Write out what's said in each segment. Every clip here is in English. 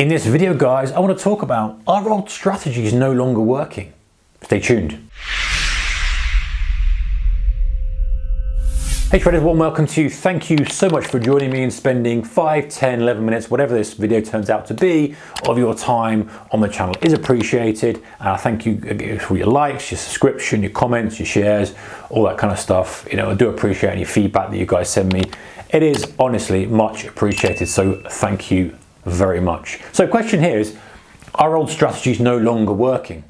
In this video, guys, I want to talk about, are old strategies no longer working? Stay tuned. Hey traders, warm welcome to you. Thank you so much for joining me and spending 5, 10, 11 minutes, whatever this video turns out to be, of your time on the channel is appreciated. Thank you for your likes, your subscription, your comments, your shares, all that kind of stuff. You know, I do appreciate any feedback that you guys send me. It is honestly much appreciated, so thank you very much. So question here is, are old strategies no longer working?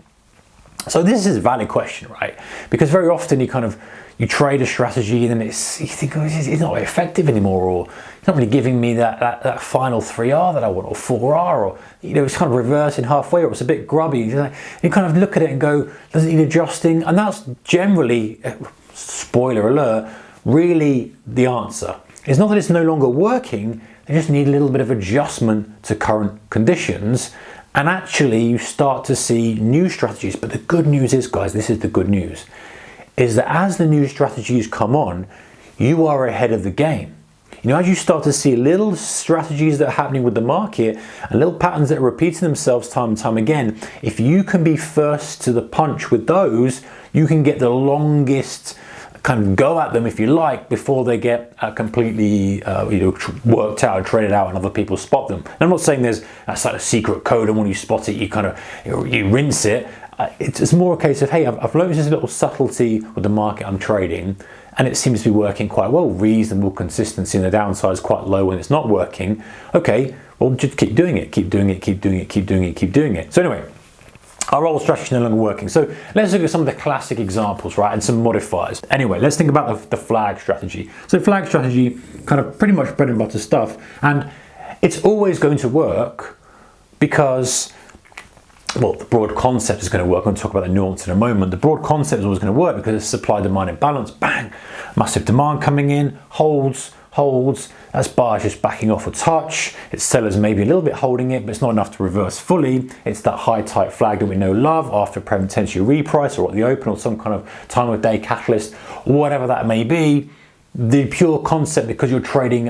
So this is a valid question, right? Because very often you trade a strategy and then you think, oh, it's not effective anymore, or it's not really giving me that final 3R that I want, or 4R, or it's kind of reversing halfway, or it's a bit grubby. You kind of look at it and go, does it need adjusting? And that's generally, spoiler alert, really the answer. It's not that it's no longer working, they just need a little bit of adjustment to current conditions. And actually you start to see new strategies. But the good news is, guys, this is the good news, is that as the new strategies come on, you are ahead of the game. As you start to see little strategies that are happening with the market and little patterns that are repeating themselves time and time again, if you can be first to the punch with those, you can get the longest kind of go at them, if you like, before they get completely worked out, traded out, and other people spot them. And I'm not saying that's like a secret code, and when you spot it, you rinse it. It's more a case of, hey, I've noticed this little subtlety with the market I'm trading, and it seems to be working quite well. Reasonable consistency, and the downside is quite low when it's not working. Okay, well, just keep doing it, keep doing it, keep doing it, keep doing it, keep doing it. So anyway, our old strategy is no longer working. So let's look at some of the classic examples, right, and some modifiers. Anyway, let's think about the flag strategy. So flag strategy, kind of pretty much bread and butter stuff, and it's always going to work because, well, the broad concept is going to work. I'm going to talk about the nuance in a moment. The broad concept is always going to work because it's supply-demand imbalance. Bang! Massive demand coming in, holds. That's buyers just backing off a touch. It's sellers maybe a little bit holding it, but it's not enough to reverse fully. It's that high tight flag that we know love after potentially reprice or at the open or some kind of time of day catalyst, whatever that may be. The pure concept, because you're trading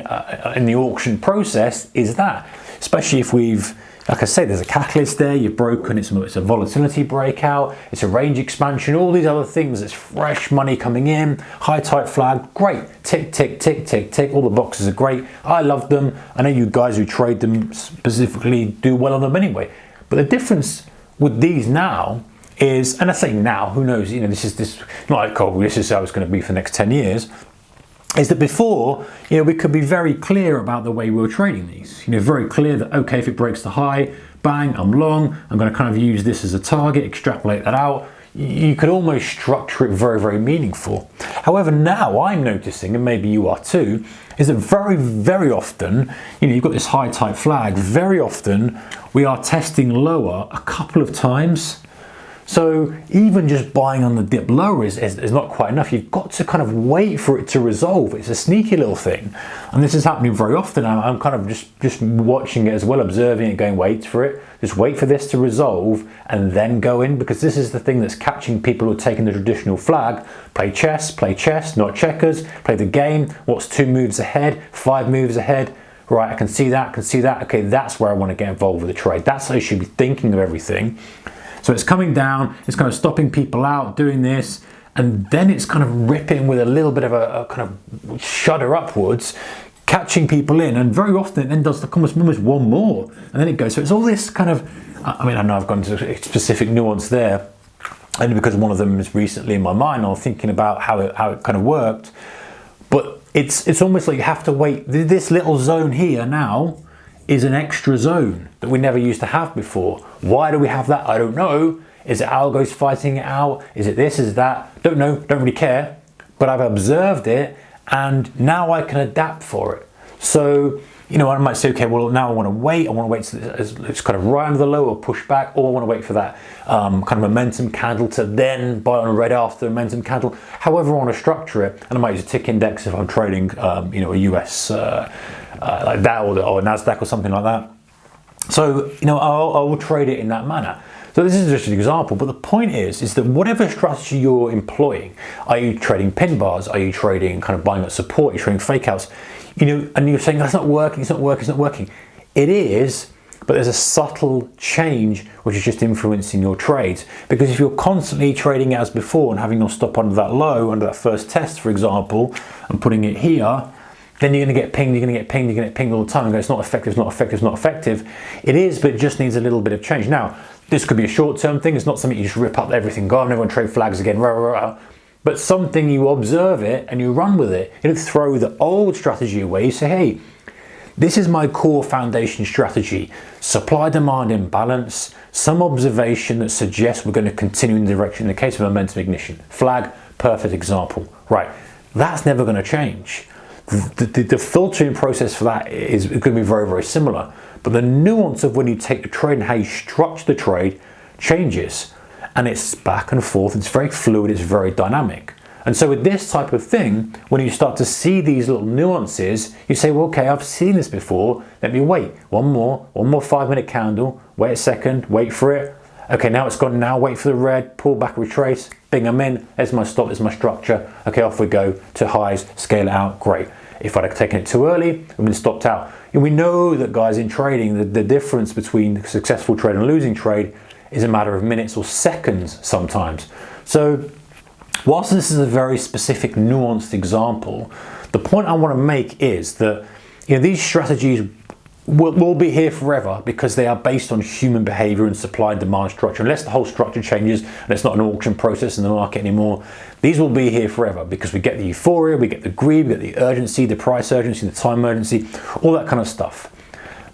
in the auction process, is that, especially if we've, like I say, there's a catalyst there, you've broken, it's a volatility breakout, it's a range expansion, all these other things, it's fresh money coming in, high tight flag, great, tick, tick, tick, tick, tick, all the boxes are great, I love them, I know you guys who trade them specifically do well on them anyway. But the difference with these now is, and I say now, who knows, this not like, oh, this is how it's going to be for the next 10 years, is that before, we could be very clear about the way we were trading these. Very clear that, okay, if it breaks the high, bang, I'm long, I'm going to kind of use this as a target, extrapolate that out. You could almost structure it very, very meaningful. However, now I'm noticing, and maybe you are too, is that very, very often, you've got this high tight flag, very often we are testing lower a couple of times. So even just buying on the dip lower is not quite enough. You've got to kind of wait for it to resolve. It's a sneaky little thing. And this is happening very often. I'm kind of just watching it as well, observing it, going, wait for it. Just wait for this to resolve and then go in, because this is the thing that's catching people who are taking the traditional flag. Play chess, not checkers. Play the game. What's 2 moves ahead, 5 moves ahead? Right, I can see that. Okay, that's where I want to get involved with the trade. That's how you should be thinking of everything. So it's coming down, it's kind of stopping people out, doing this, and then it's kind of ripping with a little bit of a kind of shudder upwards, catching people in, and very often it then does almost one more, and then it goes. So it's all this kind of, I know I've gone into a specific nuance there, only because one of them is recently in my mind, I'm thinking about how it kind of worked, but it's almost like you have to wait. This little zone here now is an extra zone that we never used to have before. Why do we have that? I don't know. Is it algos fighting it out? Is it this? Is it that? Don't know, don't really care. But I've observed it, and now I can adapt for it. So, I might say, okay, well, now I want to wait. I want to wait till it's kind of right under the low or push back, or I want to wait for that kind of momentum candle to then buy on red after the momentum candle. However I want to structure it, and I might use a tick index if I'm trading, a US like that, or NASDAQ or something like that. So, I will trade it in that manner. So this is just an example, but the point is that whatever strategy you're employing, are you trading pin bars? Are you trading kind of buying at support? Are you trading fake outs? And you're saying that's not working, it's not working, it's not working. It is, but there's a subtle change which is just influencing your trades. Because if you're constantly trading as before and having your stop under that low, under that first test, for example, and putting it here, then you're going to get pinged, you're going to get pinged, you're going to get pinged all the time and go, it's not effective, it's not effective, it's not effective. It is, but it just needs a little bit of change. Now, this could be a short-term thing. It's not something you just rip up everything, go, I'm never going to trade flags again, rah, rah, rah. But something you observe it and you run with it. You don't throw the old strategy away. You say, hey, this is my core foundation strategy. Supply-demand imbalance, some observation that suggests we're going to continue in the direction. In the case of momentum ignition, flag, perfect example. Right, that's never going to change. The filtering process for that is going to be very, very similar. But the nuance of when you take the trade and how you structure the trade changes. And it's back and forth, it's very fluid, it's very dynamic. And so with this type of thing, when you start to see these little nuances, you say, well, okay, I've seen this before, let me wait. One more 5-minute candle, wait a second, wait for it. Okay, now it's gone, now wait for the red, pull back, retrace, bing, I'm in, there's my stop, there's my structure. Okay, off we go to highs, scale it out, great. If I'd have taken it too early, I've been stopped out. And we know that, guys, in trading, the difference between a successful trade and a losing trade is a matter of minutes or seconds sometimes. So whilst this is a very specific, nuanced example, the point I want to make is that these strategies will be here forever because they are based on human behavior and supply and demand structure. Unless the whole structure changes and it's not an auction process in the market anymore, these will be here forever because we get the euphoria, we get the greed, we get the urgency, the price urgency, the time urgency, all that kind of stuff.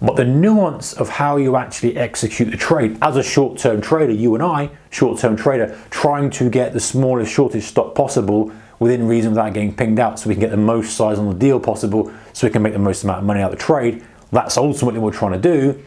But the nuance of how you actually execute the trade as a short-term trader, you and I, short-term trader, trying to get the smallest, shortest stop possible within reason without getting pinged out so we can get the most size on the deal possible so we can make the most amount of money out of the trade. That's ultimately what we're trying to do.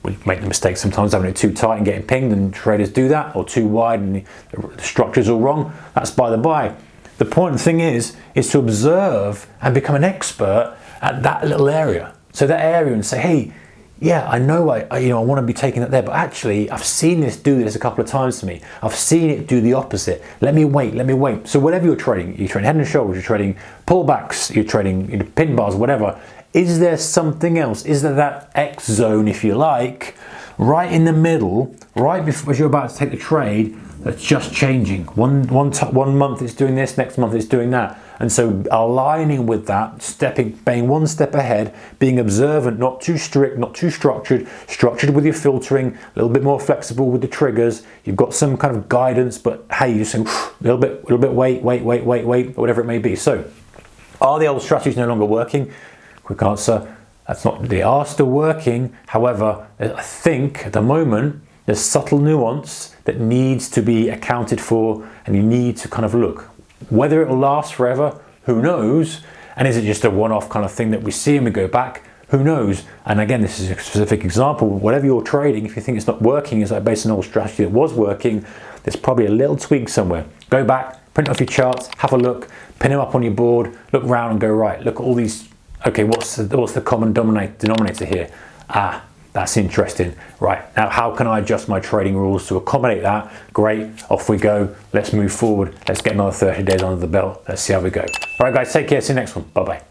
We make the mistake sometimes having it too tight and getting pinged, and traders do that, or too wide and the structure's all wrong. That's by the by. The point of the thing is to observe and become an expert at that little area. So that area, and say, hey, yeah, I know I want to be taking that there, but actually I've seen this do this a couple of times to me. I've seen it do the opposite. Let me wait. So whatever you're trading head and shoulders, you're trading pullbacks, you're trading pin bars, whatever. Is there something else? Is there that X zone, if you like, right in the middle, right before as you're about to take the trade, that's just changing? One month it's doing this, next month it's doing that. And so aligning with that, being one step ahead, being observant, not too strict, not too structured with your filtering, a little bit more flexible with the triggers. You've got some kind of guidance, but hey, you're saying a little bit, wait, whatever it may be. So are the old strategies no longer working? Quick answer, they are still working. However, I think at the moment, there's subtle nuance that needs to be accounted for, and you need to kind of look. Whether it will last forever, who knows? And is it just a one-off kind of thing that we see and we go back? Who knows? And again, this is a specific example. Whatever you're trading, if you think it's not working, is that based on an old strategy that was working, there's probably a little tweak somewhere. Go back, print off your charts, have a look, pin them up on your board, look around and go, right, look at all these. Okay, what's the common denominator here? That's interesting. Right, now how can I adjust my trading rules to accommodate that? Great, off we go. Let's move forward. Let's get another 30 days under the belt. Let's see how we go. All right, guys, take care. See you next one. Bye-bye.